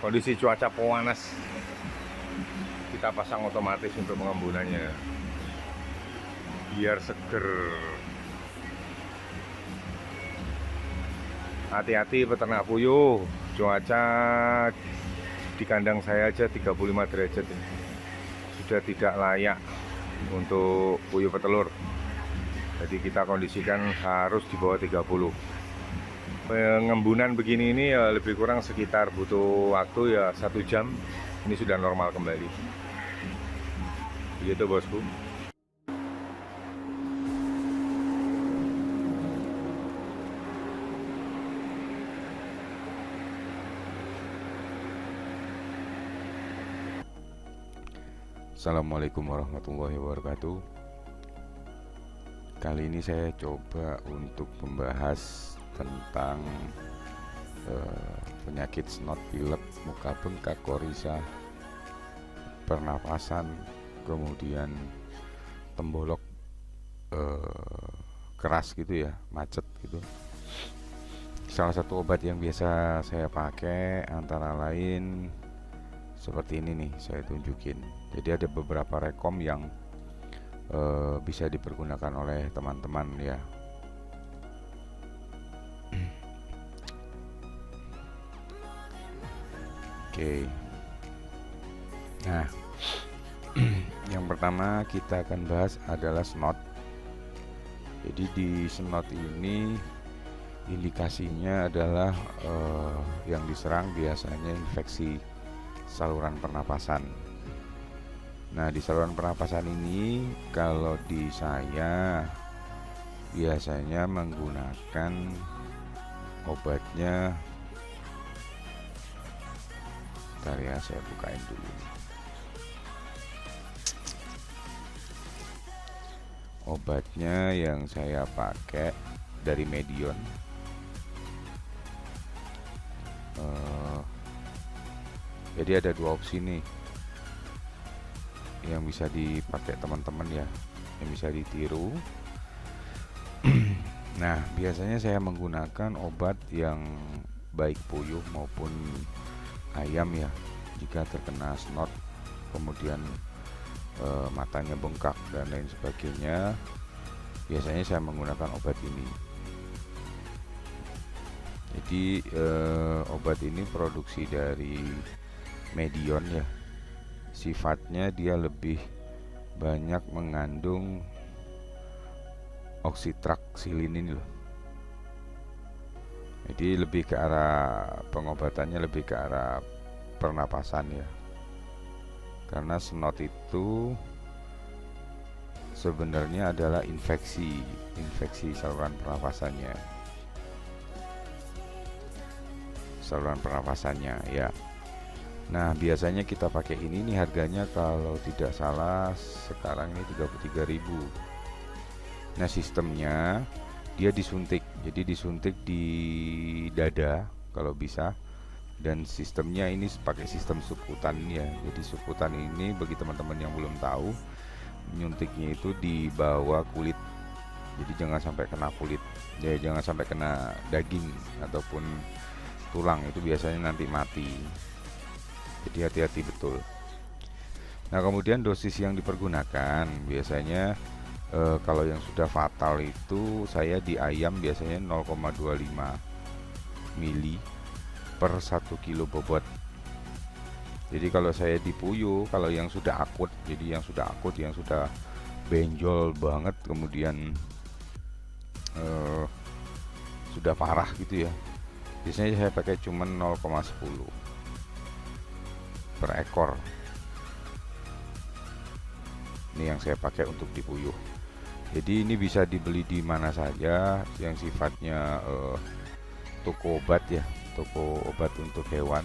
Kondisi cuaca panas, kita pasang otomatis untuk pengembunannya biar seger. Hati-hati peternak puyuh, cuaca di kandang saya aja 35 derajat ini. Sudah tidak layak untuk puyuh petelur. Jadi kita kondisikan harus di bawah 30. Pengembunan begini ini ya lebih kurang sekitar butuh waktu ya 1 jam. Ini sudah normal kembali. Begitu bosku. Assalamualaikum warahmatullahi wabarakatuh. Kali ini saya coba untuk membahas tentang penyakit snot pilek, muka bengkak, korisa, pernapasan, kemudian tembolok keras gitu ya, macet gitu. Salah satu obat yang biasa saya pakai antara lain seperti ini nih, saya tunjukin. Jadi ada beberapa rekom yang bisa dipergunakan oleh teman-teman ya. Oke. Nah, yang pertama kita akan bahas adalah snot. Jadi di snot ini indikasinya adalah yang diserang biasanya infeksi saluran pernapasan. Nah, di saluran pernapasan ini kalau di saya biasanya menggunakan obatnya. Bentar ya, saya bukain dulu. Obatnya yang saya pakai dari Medion. Jadi ada dua opsi nih yang bisa dipakai teman-teman ya, yang bisa ditiru. Nah, biasanya saya menggunakan obat yang baik puyuh maupun ayam ya. Jika terkena snot, kemudian matanya bengkak dan lain sebagainya, biasanya saya menggunakan obat ini. Jadi obat ini produksi dari Medion ya. Sifatnya dia lebih banyak mengandung oksitraxilin ini loh. Jadi lebih ke arah pengobatannya, lebih ke arah pernapasan ya. Karena snot itu sebenarnya adalah infeksi saluran pernapasannya ya. Nah, biasanya kita pakai ini nih, harganya kalau tidak salah sekarang ini 33.000. Nah, sistemnya dia disuntik. Jadi disuntik di dada kalau bisa. Dan sistemnya ini pakai sistem subkutan ya. Jadi subkutan ini bagi teman-teman yang belum tahu, nyuntiknya itu di bawah kulit. Jadi jangan sampai kena kulit. Ya, jangan sampai kena daging ataupun tulang, itu biasanya nanti mati. Jadi hati-hati betul. Nah, kemudian dosis yang dipergunakan biasanya kalau yang sudah fatal itu saya di ayam biasanya 0,25 mili per 1 kilo bobot. Jadi kalau saya di puyuh, kalau yang sudah akut, jadi yang sudah benjol banget, kemudian sudah parah gitu ya, biasanya saya pakai cuma 0,10 per ekor. Ini yang saya pakai untuk di puyuh. Jadi ini bisa dibeli di mana saja yang sifatnya toko obat ya, toko obat untuk hewan.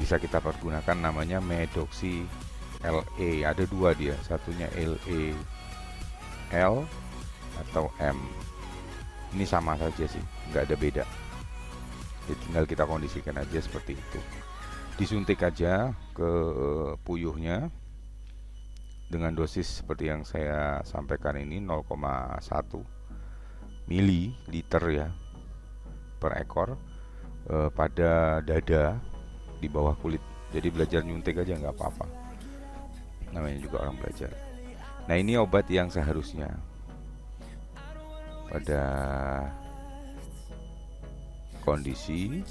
Bisa kita pergunakan, namanya Medoxy LE. Ada dua dia, satunya LE L atau M. Ini sama saja sih, nggak ada beda. Jadi tinggal kita kondisikan aja seperti itu. Disuntik aja ke puyuhnya dengan dosis seperti yang saya sampaikan ini, 0,1 mililiter ya per ekor. pada dada di bawah kulit. Jadi belajar nyuntik aja nggak apa-apa, namanya juga orang belajar. Nah, ini obat yang seharusnya pada kondisi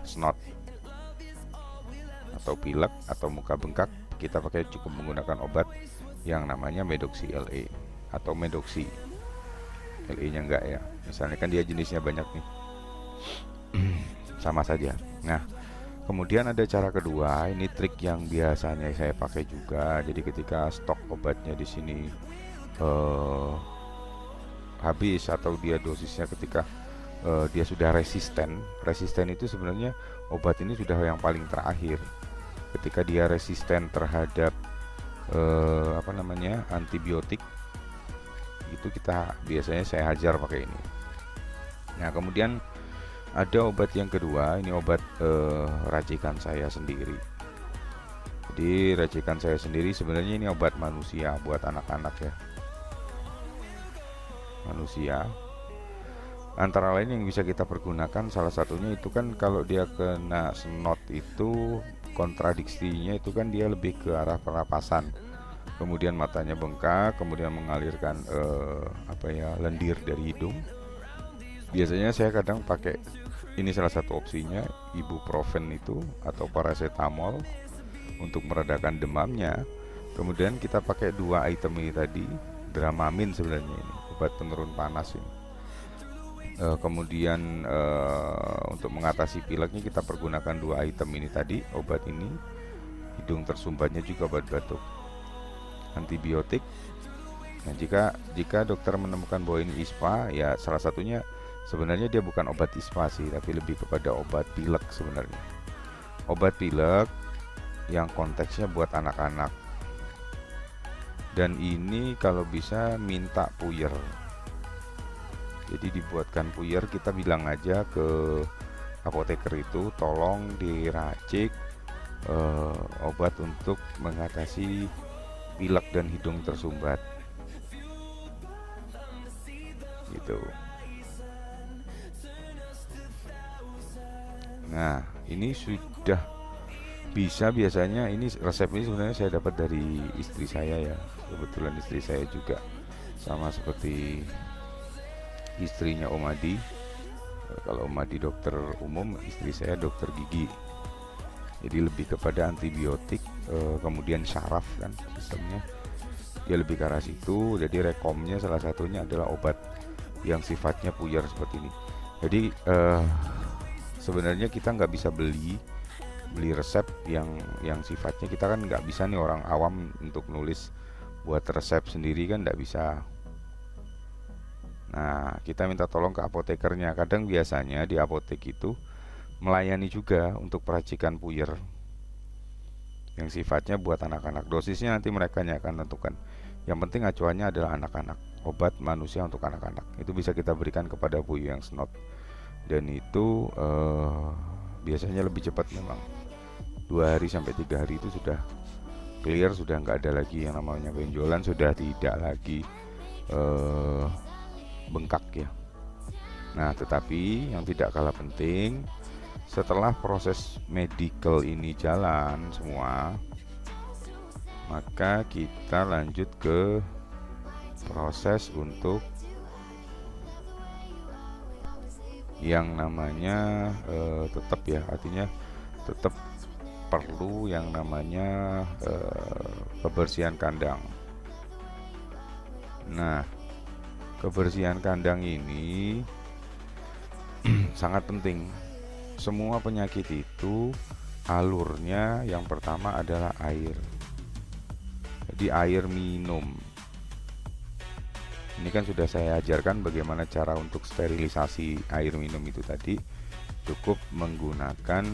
snot atau pilek atau muka bengkak, kita pakai cukup menggunakan obat yang namanya Medoxy LE atau Medoxy. LE nya enggak ya, misalnya kan dia jenisnya banyak nih. Sama saja. Nah, kemudian ada cara kedua, ini trik yang biasanya saya pakai juga. Jadi ketika stok obatnya di sini habis atau dia dosisnya ketika dia sudah resisten. Resisten itu sebenarnya obat ini sudah yang paling terakhir. Ketika dia resisten terhadap antibiotik, itu kita biasanya saya hajar pakai ini. Nah, kemudian ada obat yang kedua, ini obat racikan saya sendiri. Jadi racikan saya sendiri sebenarnya ini obat manusia buat anak-anak ya. Manusia. Antara lain yang bisa kita pergunakan salah satunya itu kan kalau dia kena snot itu kontradiksinya itu kan dia lebih ke arah pernapasan. Kemudian matanya bengkak, kemudian mengalirkan lendir dari hidung. Biasanya saya kadang pakai ini, salah satu opsinya ibuprofen itu atau paracetamol untuk meredakan demamnya. Kemudian kita pakai dua item ini tadi, Dramamine sebenarnya ini obat penurun panas ini. Kemudian untuk mengatasi pileknya kita pergunakan dua item ini tadi, obat ini, hidung tersumbatnya juga obat batuk, antibiotik. Nah, jika dokter menemukan bahwa ini ISPA, ya salah satunya sebenarnya dia bukan obat ISPA sih, tapi lebih kepada obat pilek sebenarnya. Obat pilek yang konteksnya buat anak-anak. Dan ini kalau bisa minta puyer. Jadi dibuatkan puyer, kita bilang aja ke apoteker itu tolong diracik obat untuk mengatasi pilek dan hidung tersumbat gitu. Nah, ini sudah bisa, biasanya ini resep ini sebenarnya saya dapat dari istri saya ya. Kebetulan istri saya juga sama seperti istrinya Om Adi. Kalau Om Adi dokter umum, istri saya dokter gigi. Jadi lebih kepada antibiotik, kemudian syaraf kan sistemnya. Dia lebih ke arah situ. Jadi rekomnya salah satunya adalah obat yang sifatnya puyer seperti ini. Jadi sebenarnya kita nggak bisa beli resep yang sifatnya, kita kan nggak bisa nih orang awam untuk nulis buat resep sendiri kan nggak bisa. Nah, kita minta tolong ke apotekernya. Kadang biasanya di apotek itu melayani juga untuk peracikan puyer yang sifatnya buat anak-anak. Dosisnya nanti mereka yang akan tentukan. Yang penting acuannya adalah anak-anak, obat manusia untuk anak-anak. Itu bisa kita berikan kepada puyer yang snot. Dan itu biasanya lebih cepat memang. 2 hari sampai 3 hari itu sudah clear, sudah nggak ada lagi yang namanya benjolan, sudah tidak lagi bengkak ya. Nah, tetapi yang tidak kalah penting, setelah proses medical ini jalan semua, maka kita lanjut ke proses untuk yang namanya tetap ya, artinya tetap perlu yang namanya kebersihan kandang. Nah, kebersihan kandang ini sangat penting. Semua penyakit itu alurnya yang pertama adalah air. Jadi air minum. Ini kan sudah saya ajarkan bagaimana cara untuk sterilisasi air minum itu tadi. Cukup menggunakan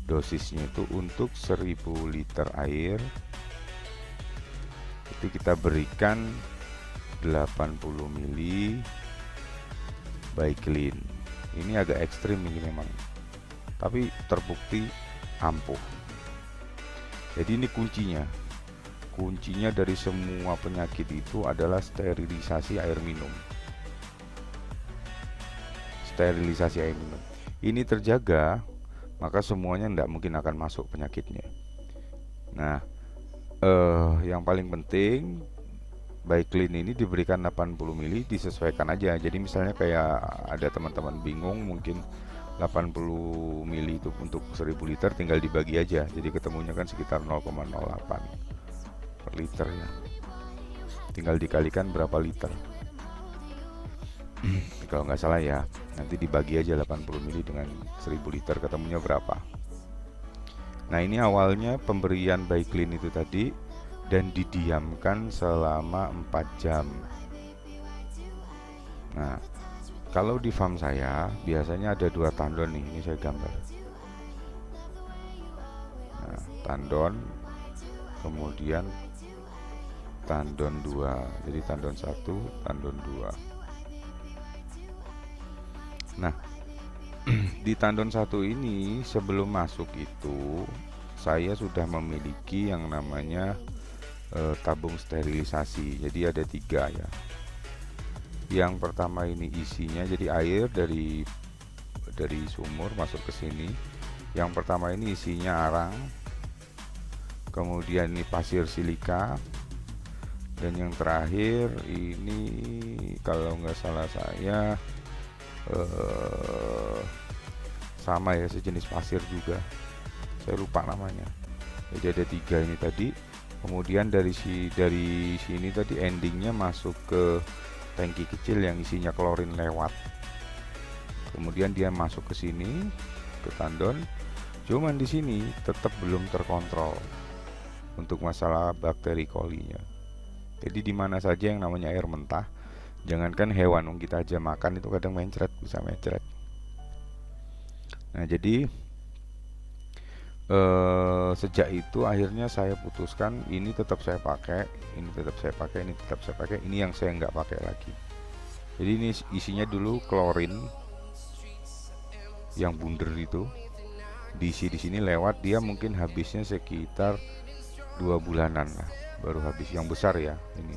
dosisnya itu untuk 1000 liter air. Itu kita berikan 80 ml Baiklin. Ini agak ekstrim ini memang, tapi terbukti ampuh. Jadi ini kuncinya dari semua penyakit itu adalah sterilisasi air minum. Sterilisasi air minum ini terjaga, maka semuanya tidak mungkin akan masuk penyakitnya. Nah, yang paling penting Baiklin ini diberikan 80 mili, disesuaikan aja. Jadi misalnya kayak ada teman-teman bingung, mungkin 80 mili itu untuk 1000 liter tinggal dibagi aja. Jadi ketemunya kan sekitar 0,08 per liter ya. Tinggal dikalikan berapa liter. Kalau nggak salah ya, nanti dibagi aja 80 mili dengan 1000 liter, ketemunya berapa. Nah, ini awalnya pemberian Baiklin itu tadi dan didiamkan selama 4 jam. Nah, kalau di farm saya biasanya ada 2 tandon nih, ini saya gambar. Nah, tandon, kemudian tandon 2. Jadi tandon 1, tandon 2. Nah, di tandon 1 ini sebelum masuk itu saya sudah memiliki yang namanya tabung sterilisasi. Jadi ada 3 ya. Yang pertama ini isinya jadi air dari sumur masuk ke sini. Yang pertama ini isinya arang, kemudian ini pasir silika, dan yang terakhir ini kalau nggak salah saya sama ya, sejenis pasir juga, saya lupa namanya. Jadi ada 3 ini tadi. Kemudian dari sini tadi endingnya masuk ke tangki kecil yang isinya klorin lewat. Kemudian dia masuk ke sini ke tandon. Cuman di sini tetap belum terkontrol untuk masalah bakteri kolinya. Jadi di mana saja yang namanya air mentah, jangankan hewan, kita aja makan itu kadang mencret, bisa mencret. Nah, jadi sejak itu akhirnya saya putuskan ini tetap saya pakai, ini tetap saya pakai, ini tetap saya pakai, ini yang saya nggak pakai lagi. Jadi ini isinya dulu klorin yang bundar itu, diisi di sini lewat, dia mungkin habisnya sekitar 2 bulanan lah baru habis, yang besar ya, ini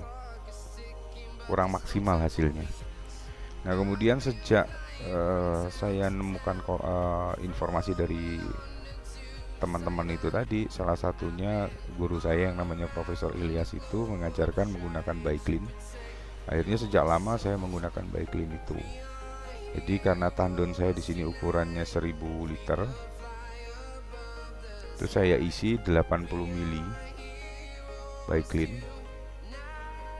kurang maksimal hasilnya. Nah, kemudian sejak saya menemukan informasi dari teman-teman itu tadi, salah satunya guru saya yang namanya Profesor Ilyas itu mengajarkan menggunakan Baiklin. Akhirnya sejak lama saya menggunakan Baiklin itu. Jadi karena tandon saya di sini ukurannya 1000 liter, itu saya isi 80 mili Baiklin,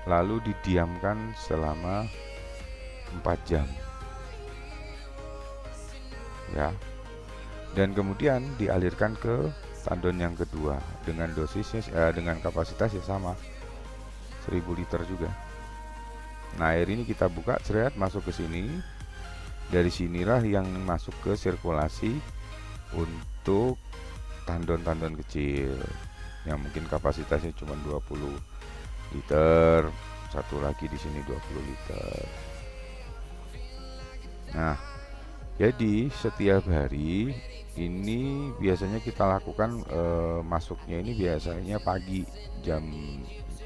lalu didiamkan selama 4 jam ya, dan kemudian dialirkan ke tandon yang kedua dengan dosisnya dengan kapasitas yang sama, 1000 liter juga. Nah, air ini kita buka, seret masuk ke sini. Dari sinilah yang masuk ke sirkulasi untuk tandon-tandon kecil yang mungkin kapasitasnya cuma 20 liter, satu lagi di sini 20 liter. Nah, jadi setiap hari ini biasanya kita lakukan masuknya ini biasanya pagi jam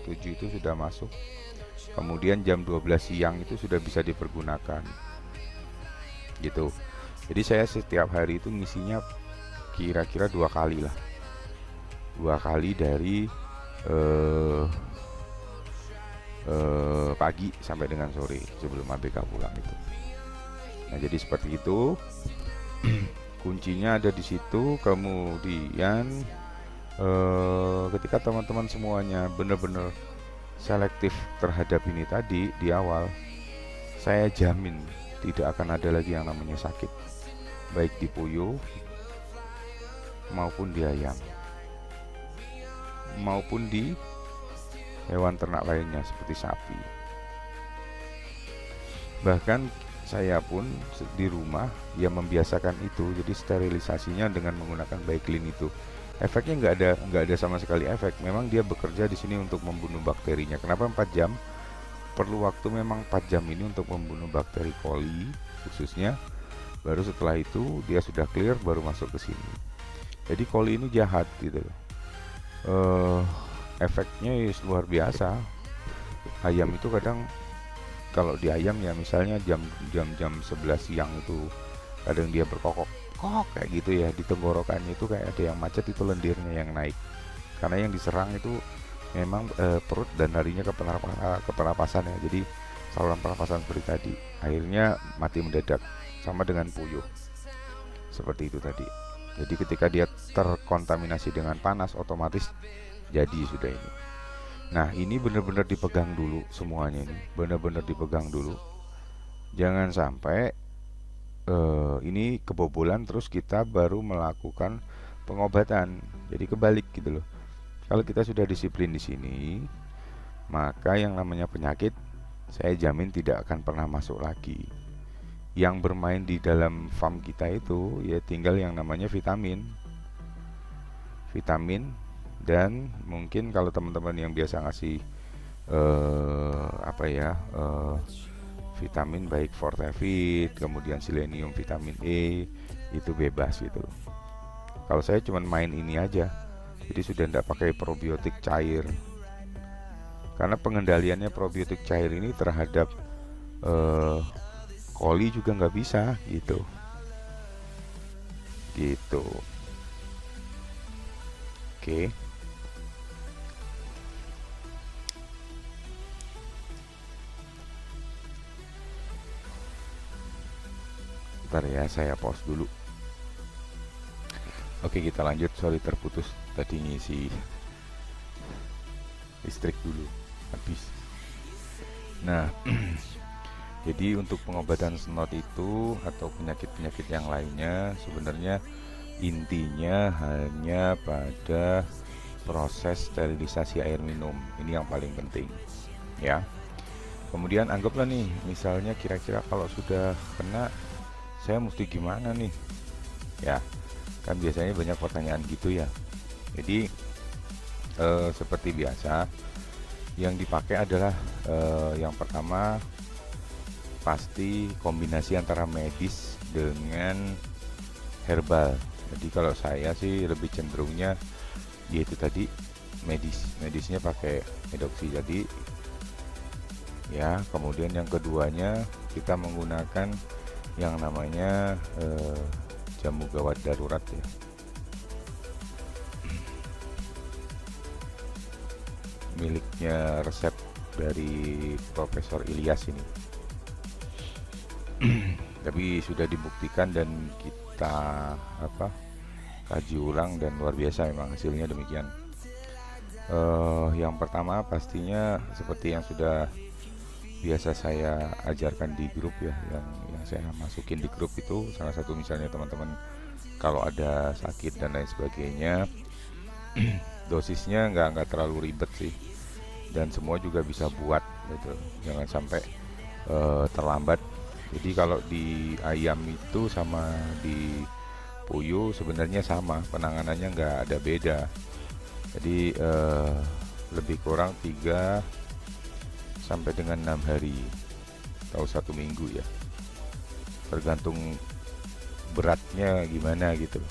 7 itu sudah masuk. Kemudian jam 12 siang itu sudah bisa dipergunakan. Gitu. Jadi saya setiap hari itu ngisinya kira-kira 2 kali lah. 2 kali dari pagi sampai dengan sore sebelum ABK pulang itu. Nah, jadi seperti itu. Kuncinya ada di situ. Kemudian ketika teman-teman semuanya benar-benar selektif terhadap ini tadi di awal, saya jamin tidak akan ada lagi yang namanya sakit, baik di puyuh maupun di ayam maupun di hewan ternak lainnya seperti sapi. Bahkan saya pun di rumah ya membiasakan itu, jadi sterilisasinya dengan menggunakan Baiklin itu. Efeknya nggak ada sama sekali efek. Memang dia bekerja di sini untuk membunuh bakterinya. Kenapa 4 jam? Perlu waktu memang 4 jam ini untuk membunuh bakteri coli khususnya. Baru setelah itu dia sudah clear, baru masuk ke sini. Jadi coli ini jahat gitu. Efeknya luar biasa. Ayam itu kadang, kalau di ayam ya misalnya jam 11 siang itu kadang dia berkokok kok kayak gitu ya, di tenggorokannya itu kayak ada yang macet, itu lendirnya yang naik karena yang diserang itu memang perut dan larinya ke pernapasan ya. Jadi saluran pernapasan seperti tadi, akhirnya mati mendadak, sama dengan puyuh seperti itu tadi. Jadi ketika dia terkontaminasi dengan panas, otomatis jadi sudah ini. Nah ini benar-benar dipegang dulu semuanya, ini benar-benar dipegang dulu, jangan sampai ini kebobolan terus kita baru melakukan pengobatan. Jadi kebalik gitu loh. Kalau kita sudah disiplin di sini, maka yang namanya penyakit saya jamin tidak akan pernah masuk lagi. Yang bermain di dalam farm kita itu ya tinggal yang namanya vitamin. Dan mungkin kalau teman-teman yang biasa ngasih vitamin baik Fortevit, kemudian selenium, vitamin E, itu bebas gitu. Kalau saya cuma main ini aja, jadi sudah tidak pakai probiotik cair, karena pengendaliannya probiotik cair ini terhadap coli juga nggak bisa gitu. Oke. Bentar ya, saya pause dulu. Oke, kita lanjut. Sorry terputus tadi, ngisi listrik dulu habis. Nah jadi untuk pengobatan snot itu atau penyakit-penyakit yang lainnya sebenarnya intinya hanya pada proses sterilisasi air minum. Ini yang paling penting ya. Kemudian anggaplah nih, misalnya kira-kira kalau sudah kena, saya mesti gimana nih ya, kan biasanya banyak pertanyaan gitu ya. Jadi seperti biasa yang dipakai adalah yang pertama pasti kombinasi antara medis dengan herbal. Jadi kalau saya sih lebih cenderungnya yaitu tadi medisnya pakai medoksi jadi ya. Kemudian yang keduanya kita menggunakan yang namanya jamu gawat darurat ya. Miliknya resep dari Profesor Ilyas ini. Tapi sudah dibuktikan dan kita kaji ulang dan luar biasa memang hasilnya demikian. Yang pertama pastinya seperti yang sudah biasa saya ajarkan di grup ya, yang saya masukin di grup itu, salah satu misalnya teman-teman kalau ada sakit dan lain sebagainya, dosisnya nggak terlalu ribet sih, dan semua juga bisa buat gitu, jangan sampai terlambat. Jadi kalau di ayam itu sama di puyuh sebenarnya sama, penanganannya nggak ada beda. Jadi lebih kurang 3 sampai dengan 6 hari atau 1 minggu ya, tergantung beratnya gimana gitu.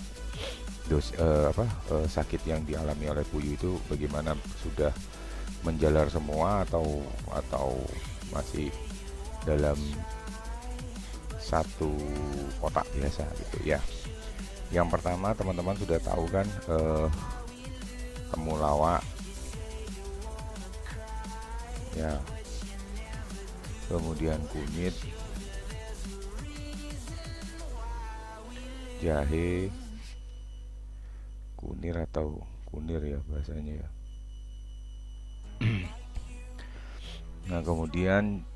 Sakit yang dialami oleh puyuh itu bagaimana, sudah menjalar semua atau masih dalam satu kotak biasa gitu ya. Yang pertama teman-teman sudah tahu kan, temulawak ya, kemudian kunyit, jahe, kunir atau kunir ya bahasanya ya. Nah kemudian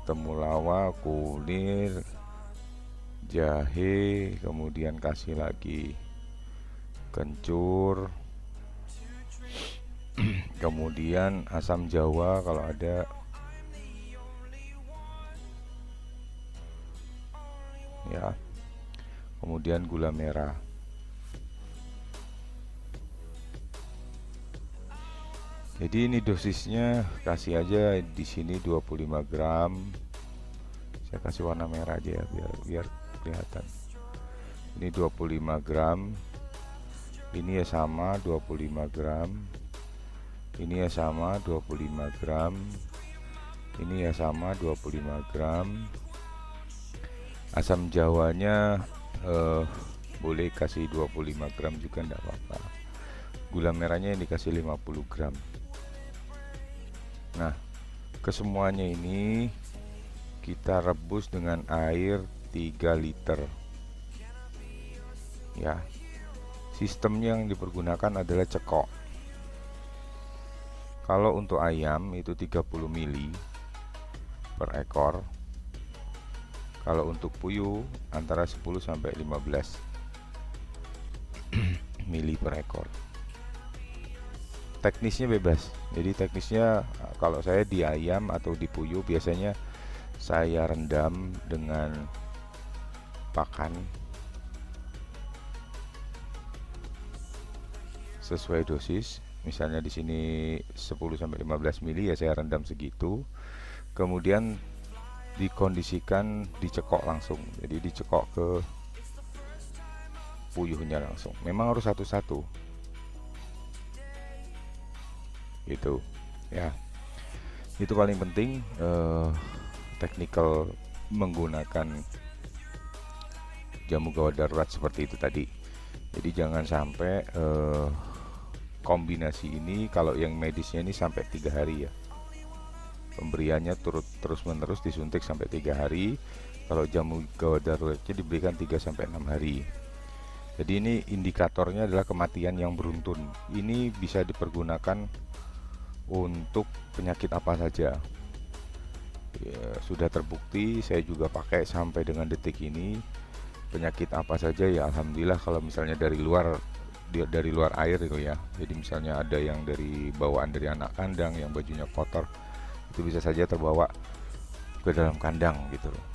temulawak, kunir, jahe, kemudian kasih lagi kencur, kemudian asam jawa kalau ada ya, kemudian gula merah. Jadi ini dosisnya kasih aja di sini 25 gram. Saya kasih warna merah aja ya biar kelihatan. Ini 25 gram. Ini ya sama 25 gram. Ini ya sama 25 gram. Ini ya sama 25 gram. Asam jawanya boleh kasih 25 gram juga enggak apa-apa. Gula merahnya yang dikasih 50 gram. Nah, kesemuanya ini kita rebus dengan air 3 liter. Ya. Sistem yang dipergunakan adalah cekok. Kalau untuk ayam itu 30 mili per ekor. Kalau untuk puyuh antara 10 sampai 15 mili per ekor. Teknisnya bebas. Jadi teknisnya kalau saya di ayam atau di puyuh biasanya saya rendam dengan pakan sesuai dosis. Misalnya di sini 10 sampai 15 mili ya saya rendam segitu. Kemudian dikondisikan dicekok langsung. Jadi dicekok ke puyuhnya langsung. Memang harus satu-satu. Gitu. Ya. Itu paling penting technical menggunakan jamu gawat darurat seperti itu tadi. Jadi jangan sampai kombinasi ini, kalau yang medisnya ini sampai 3 hari ya, pemberiannya terus menerus disuntik sampai 3 hari. Kalau jamu gawat daruratnya diberikan 3 sampai 6 hari. Jadi ini indikatornya adalah kematian yang beruntun. Ini bisa dipergunakan untuk penyakit apa saja ya, sudah terbukti. Saya juga pakai sampai dengan detik ini. Penyakit apa saja ya alhamdulillah. Kalau misalnya dari luar air itu ya, jadi misalnya ada yang dari bawaan dari anak kandang yang bajunya kotor, itu bisa saja terbawa ke dalam kandang gitu loh.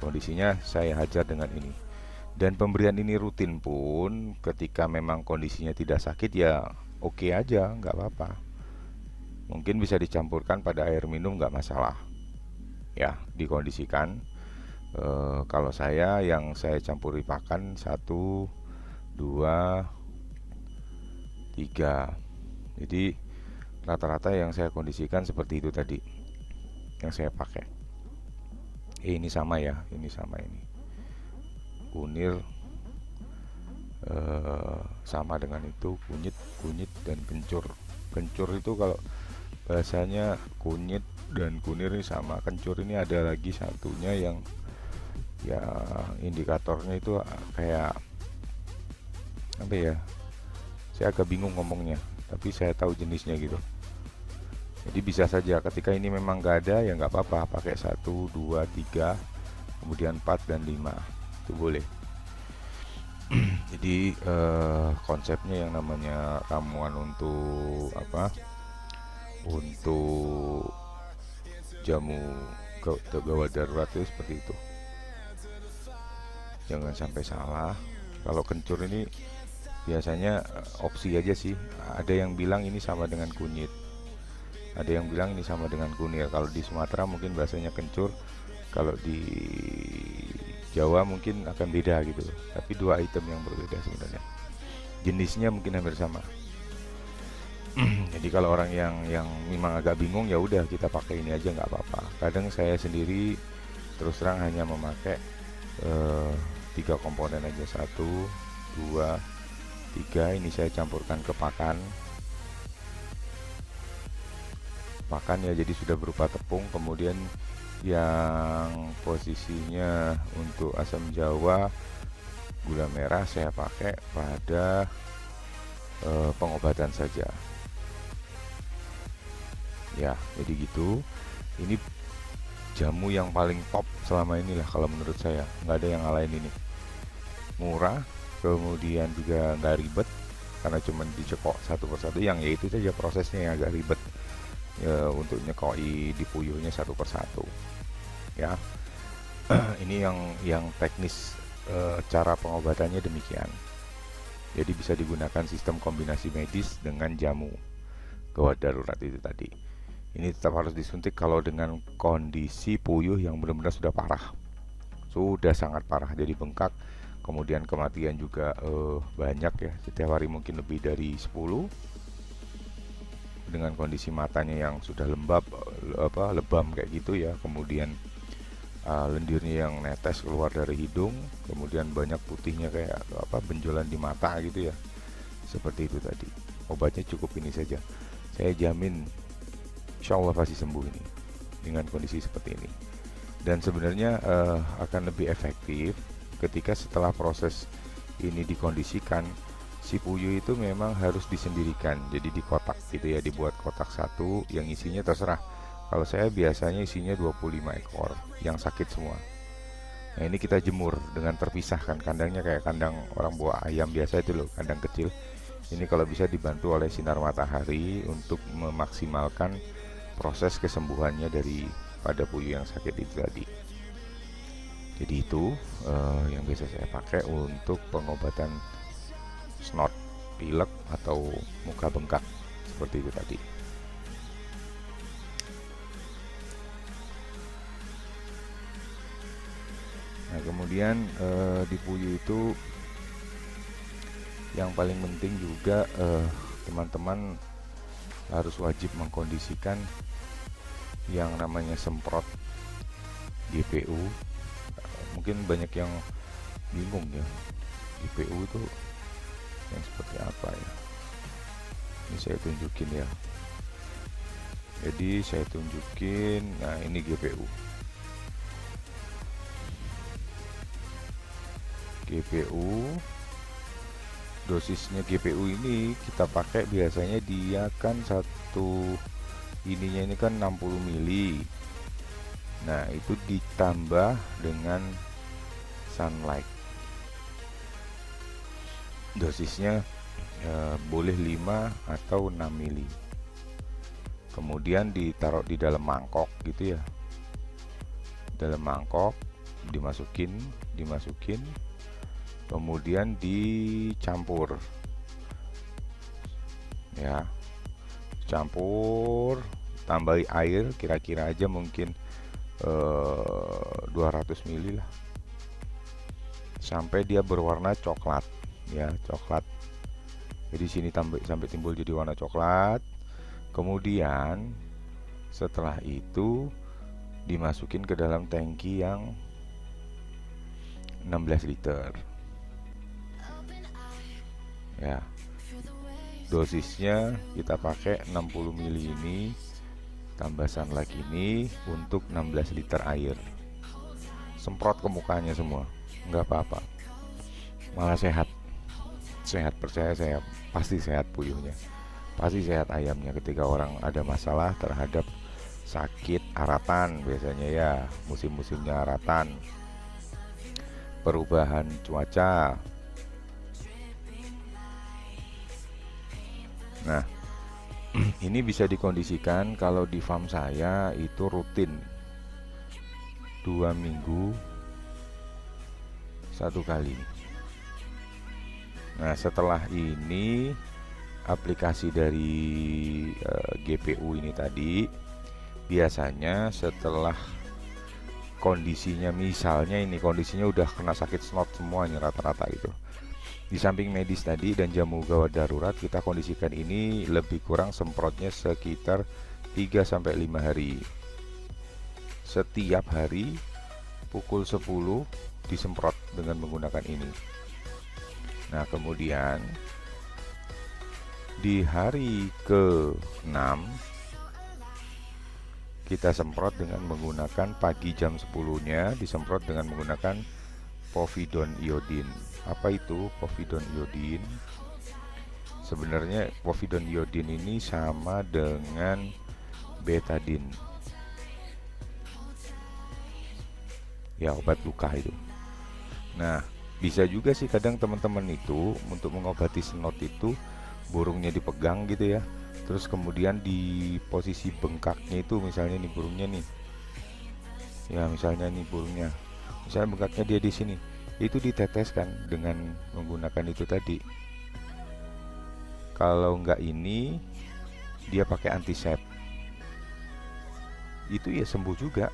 Kondisinya saya hajar dengan ini. Dan pemberian ini rutin pun ketika memang kondisinya tidak sakit ya oke aja, nggak apa-apa. Mungkin bisa dicampurkan pada air minum, nggak masalah ya, dikondisikan. Kalau saya yang saya campuri pakan 1, 2, 3. Jadi rata-rata yang saya kondisikan seperti itu tadi yang saya pakai. Ini sama ya, ini sama ini. Kunir sama dengan itu, kunyit dan kencur. Kencur itu kalau bahasanya kunyit dan kunir ini sama. Kencur ini ada lagi satunya yang ya indikatornya itu kayak apa ya, saya agak bingung ngomongnya, tapi saya tahu jenisnya gitu. Jadi bisa saja ketika ini memang nggak ada ya nggak apa-apa, pakai 1, 2, 3, kemudian 4 dan 5 itu boleh. Jadi konsepnya yang namanya ramuan untuk apa, untuk jamu gawat darurat itu seperti itu. Jangan sampai salah. Kalau kencur ini biasanya opsi aja sih. Ada yang bilang ini sama dengan kunyit, ada yang bilang ini sama dengan kunir. Kalau di Sumatera mungkin bahasanya kencur, kalau di Jawa mungkin akan beda gitu. Tapi dua item yang berbeda sebenarnya. Jenisnya mungkin hampir sama. Jadi kalau orang yang memang agak bingung ya udah kita pakai ini aja nggak apa-apa. Kadang saya sendiri terus terang hanya memakai 3 komponen aja, 1, 2, 3. Ini saya campurkan ke pakan ya, jadi sudah berupa tepung. Kemudian yang posisinya untuk asam jawa, gula merah saya pakai pada pengobatan saja ya. Jadi gitu, ini jamu yang paling top selama inilah kalau menurut saya. Nggak ada yang ngalahin ini. Murah, kemudian juga nggak ribet karena cuma dicekok satu persatu. Yang ya itu saja prosesnya yang agak ribet ya, untuk nyekoi di puyuhnya satu persatu ya. Ini yang teknis, cara pengobatannya demikian. Jadi bisa digunakan sistem kombinasi medis dengan jamu gawat darurat itu tadi. Ini tetap harus disuntik kalau dengan kondisi puyuh yang benar-benar sudah parah, sudah sangat parah, jadi bengkak. Kemudian kematian juga banyak ya, setiap hari mungkin lebih dari 10. Dengan kondisi matanya yang sudah lebam kayak gitu ya. Kemudian lendirnya yang netes keluar dari hidung, kemudian banyak putihnya kayak benjolan di mata gitu ya, seperti itu tadi. Obatnya cukup ini saja, saya jamin insya Allah pasti sembuh ini dengan kondisi seperti ini. Dan sebenarnya akan lebih efektif ketika setelah proses ini dikondisikan, si puyuh itu memang harus disendirikan, jadi di kotak gitu ya, dibuat kotak satu yang isinya terserah. Kalau saya biasanya isinya 25 ekor yang sakit semua. Nah, ini kita jemur dengan terpisah, kan kandangnya kayak kandang orang buah ayam biasa itu loh, kandang kecil. Ini kalau bisa dibantu oleh sinar matahari untuk memaksimalkan proses kesembuhannya dari pada puyuh yang sakit itu tadi. Jadi itu yang biasa saya pakai untuk pengobatan snot, pilek atau muka bengkak seperti itu tadi. Nah, kemudian di puyuh itu yang paling penting juga teman-teman harus wajib mengkondisikan yang namanya semprot GPU. Mungkin banyak yang bingung ya, GPU itu yang seperti apa ya. Ini saya tunjukin ya. Jadi saya tunjukin, nah ini GPU. Dosisnya GPU ini kita pakai biasanya dia kan satu ininya ini kan 60 mili. Nah, itu ditambah dengan sunlight. Dosisnya boleh 5 atau 6 mili. Kemudian ditaruh di dalam mangkok gitu ya. Dalam mangkok dimasukin, kemudian dicampur ya, campur, tambahi air kira-kira aja mungkin 200 ml lah, sampai dia berwarna coklat ya, coklat. Jadi sini sampai timbul jadi warna coklat. Kemudian setelah itu dimasukin ke dalam tangki yang 16 liter ya. Dosisnya kita pakai 60 ml ini tambah sunlight ini untuk 16 liter air. Semprot ke mukanya semua, nggak apa-apa, malah sehat, percaya saya, pasti sehat puyuhnya, pasti sehat ayamnya. Ketika orang ada masalah terhadap sakit aratan, biasanya ya musim-musimnya aratan, perubahan cuaca. Nah, ini bisa dikondisikan. Kalau di farm saya itu rutin 2 minggu 1 kali. Nah, setelah ini aplikasi dari GPU ini tadi, biasanya setelah kondisinya, misalnya ini kondisinya udah kena sakit snot semuanya rata-rata gitu, di samping medis tadi dan jamu gawat darurat, kita kondisikan ini lebih kurang semprotnya sekitar 3-5 hari. Setiap hari pukul 10 disemprot dengan menggunakan ini. Nah, kemudian di hari ke-6 kita semprot dengan menggunakan, pagi jam 10-nya disemprot dengan menggunakan povidone iodine. Apa itu povidone iodine? Sebenarnya povidone iodine ini sama dengan betadine ya, obat luka itu. Nah, bisa juga sih kadang teman-teman itu untuk mengobati snot itu burungnya dipegang gitu ya, terus kemudian di posisi bengkaknya itu, misalnya nih burungnya nih ya, misalnya nih burungnya, misalnya bengkaknya dia di sini, itu diteteskan dengan menggunakan itu tadi. Kalau enggak ini dia pakai antisep, itu ya sembuh juga,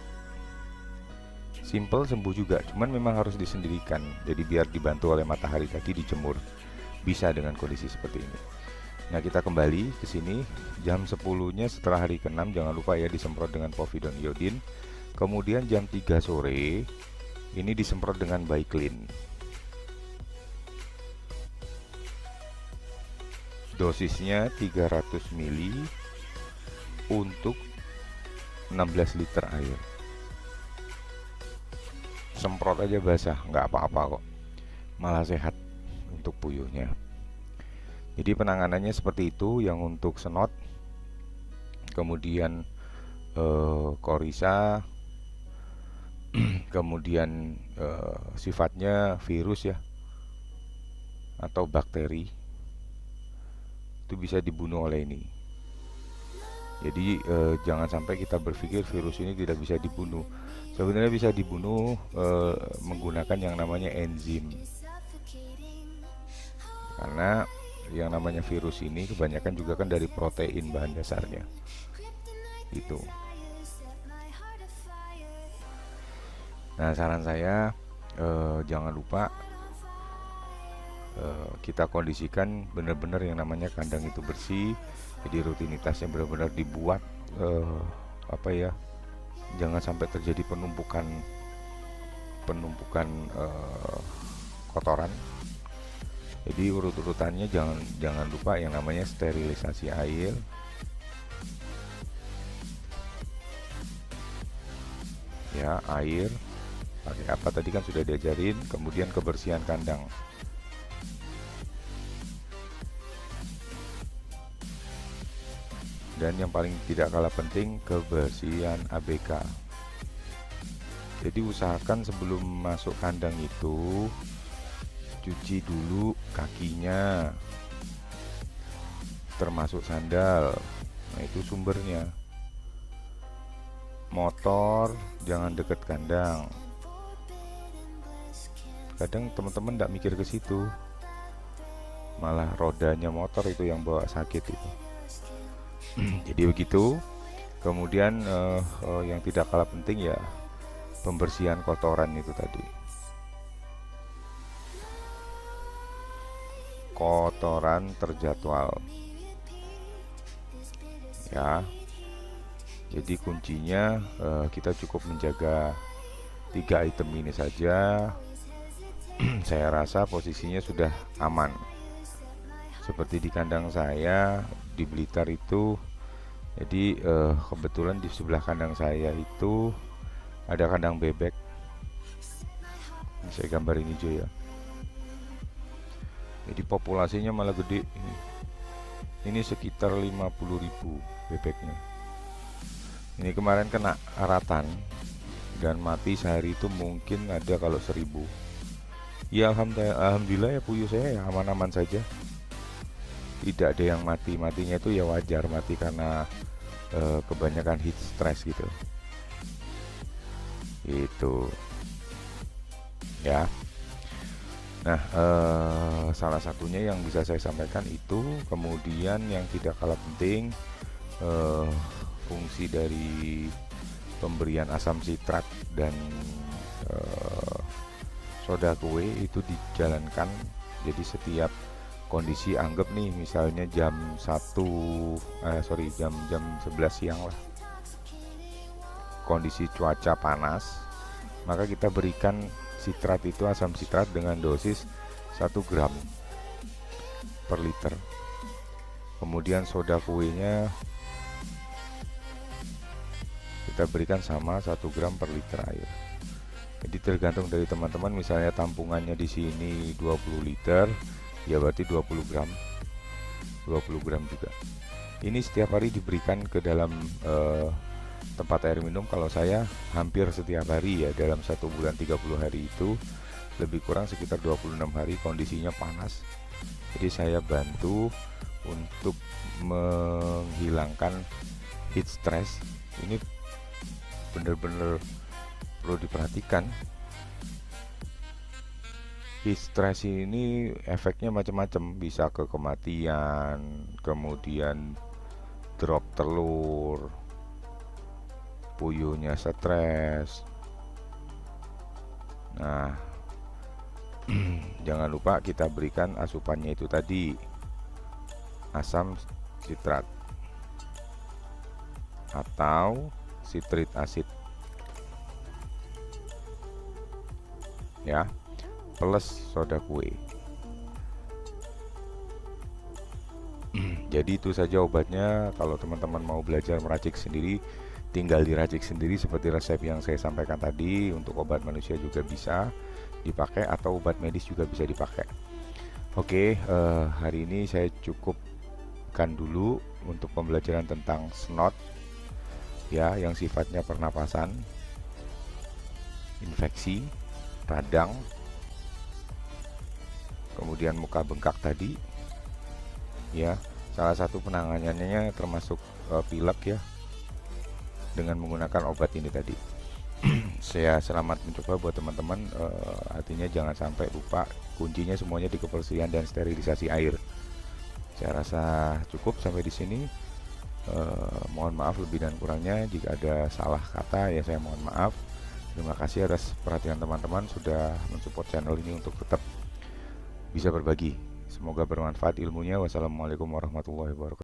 simple, sembuh juga. Cuman memang harus disendirikan, jadi biar dibantu oleh matahari tadi, dijemur, bisa dengan kondisi seperti ini. Nah, kita kembali ke sini jam 10-nya setelah hari ke-6, jangan lupa ya disemprot dengan povidone iodine. Kemudian jam 3 sore ini disemprot dengan Baiklin. Dosisnya 300 ml untuk 16 liter air. Semprot aja basah, nggak apa-apa kok, malah sehat untuk puyuhnya. Jadi penanganannya seperti itu yang untuk senot. Kemudian korisa, kemudian sifatnya virus ya atau bakteri, itu bisa dibunuh oleh ini. Jadi jangan sampai kita berpikir virus ini tidak bisa dibunuh. Sebenarnya bisa dibunuh menggunakan yang namanya enzim. Karena yang namanya virus ini kebanyakan juga kan dari protein bahan dasarnya. Itu. Nah, saran saya jangan lupa kita kondisikan benar-benar yang namanya kandang itu bersih. Jadi rutinitasnya benar-benar dibuat jangan sampai terjadi penumpukan kotoran. Jadi urut-urutannya jangan lupa yang namanya sterilisasi air, ya, air pakai apa tadi kan sudah diajarin. Kemudian kebersihan kandang. Dan yang paling tidak kalah penting, kebersihan ABK. Jadi usahakan sebelum masuk kandang itu cuci dulu kakinya, termasuk sandal. Nah, itu sumbernya. Motor jangan deket kandang. Kadang teman-teman tidak mikir ke situ, malah rodanya motor itu yang bawa sakit itu. Jadi begitu. Kemudian yang tidak kalah penting ya pembersihan kotoran itu tadi. Kotoran terjadwal, ya. Jadi kuncinya kita cukup menjaga 3 item ini saja. Saya rasa posisinya sudah aman. Seperti di kandang saya di Blitar itu. Jadi kebetulan di sebelah kandang saya itu ada kandang bebek. Saya gambarin hijau ya. Jadi populasinya malah gede ini. Ini sekitar 50.000 bebeknya. Ini kemarin kena aratan dan mati sehari itu mungkin ada kalau 1.000. Ya alhamdulillah ya puyuh saya ya aman-aman saja. Tidak ada yang mati. Matinya itu ya wajar, mati karena kebanyakan heat stress gitu. Itu ya. Nah, salah satunya yang bisa saya sampaikan itu. Kemudian yang tidak kalah penting, fungsi dari pemberian asam sitrat dan soda kue itu dijalankan. Jadi setiap kondisi, anggap nih misalnya jam 11 siang lah, kondisi cuaca panas, maka kita berikan sitrat itu, asam sitrat dengan dosis 1 gram per liter. Kemudian soda kuenya kita berikan sama 1 gram per liter air. Jadi tergantung dari teman-teman, misalnya tampungannya di sini 20 liter, ya berarti 20 gram juga. Ini setiap hari diberikan ke dalam tempat air minum. Kalau saya hampir setiap hari ya, dalam 1 bulan 30 hari itu lebih kurang sekitar 26 hari kondisinya panas. Jadi saya bantu untuk menghilangkan heat stress. Ini benar-benar perlu diperhatikan. Heat stress ini efeknya macam-macam, bisa ke kematian, kemudian drop telur, puyuhnya stres. Nah, jangan lupa kita berikan asupannya itu tadi, asam sitrat atau sitrik acid. ya, plus soda kue. Jadi itu saja obatnya. Kalau teman-teman mau belajar meracik sendiri, tinggal diracik sendiri seperti resep yang saya sampaikan tadi. Untuk obat manusia juga bisa dipakai atau obat medis juga bisa dipakai. Oke, hari ini saya cukupkan dulu untuk pembelajaran tentang snot ya, yang sifatnya pernapasan, infeksi, radang, kemudian muka bengkak tadi ya. Salah satu penanganannya termasuk pilek ya, dengan menggunakan obat ini tadi. Saya selamat mencoba buat teman-teman, artinya jangan sampai lupa, kuncinya semuanya di kebersihan dan sterilisasi air. Saya rasa cukup sampai di sini. Mohon maaf lebih dan kurangnya, jika ada salah kata ya saya mohon maaf. Terima kasih atas perhatian teman-teman sudah mensupport channel ini untuk tetap bisa berbagi. Semoga bermanfaat ilmunya. Wassalamualaikum warahmatullahi wabarakatuh.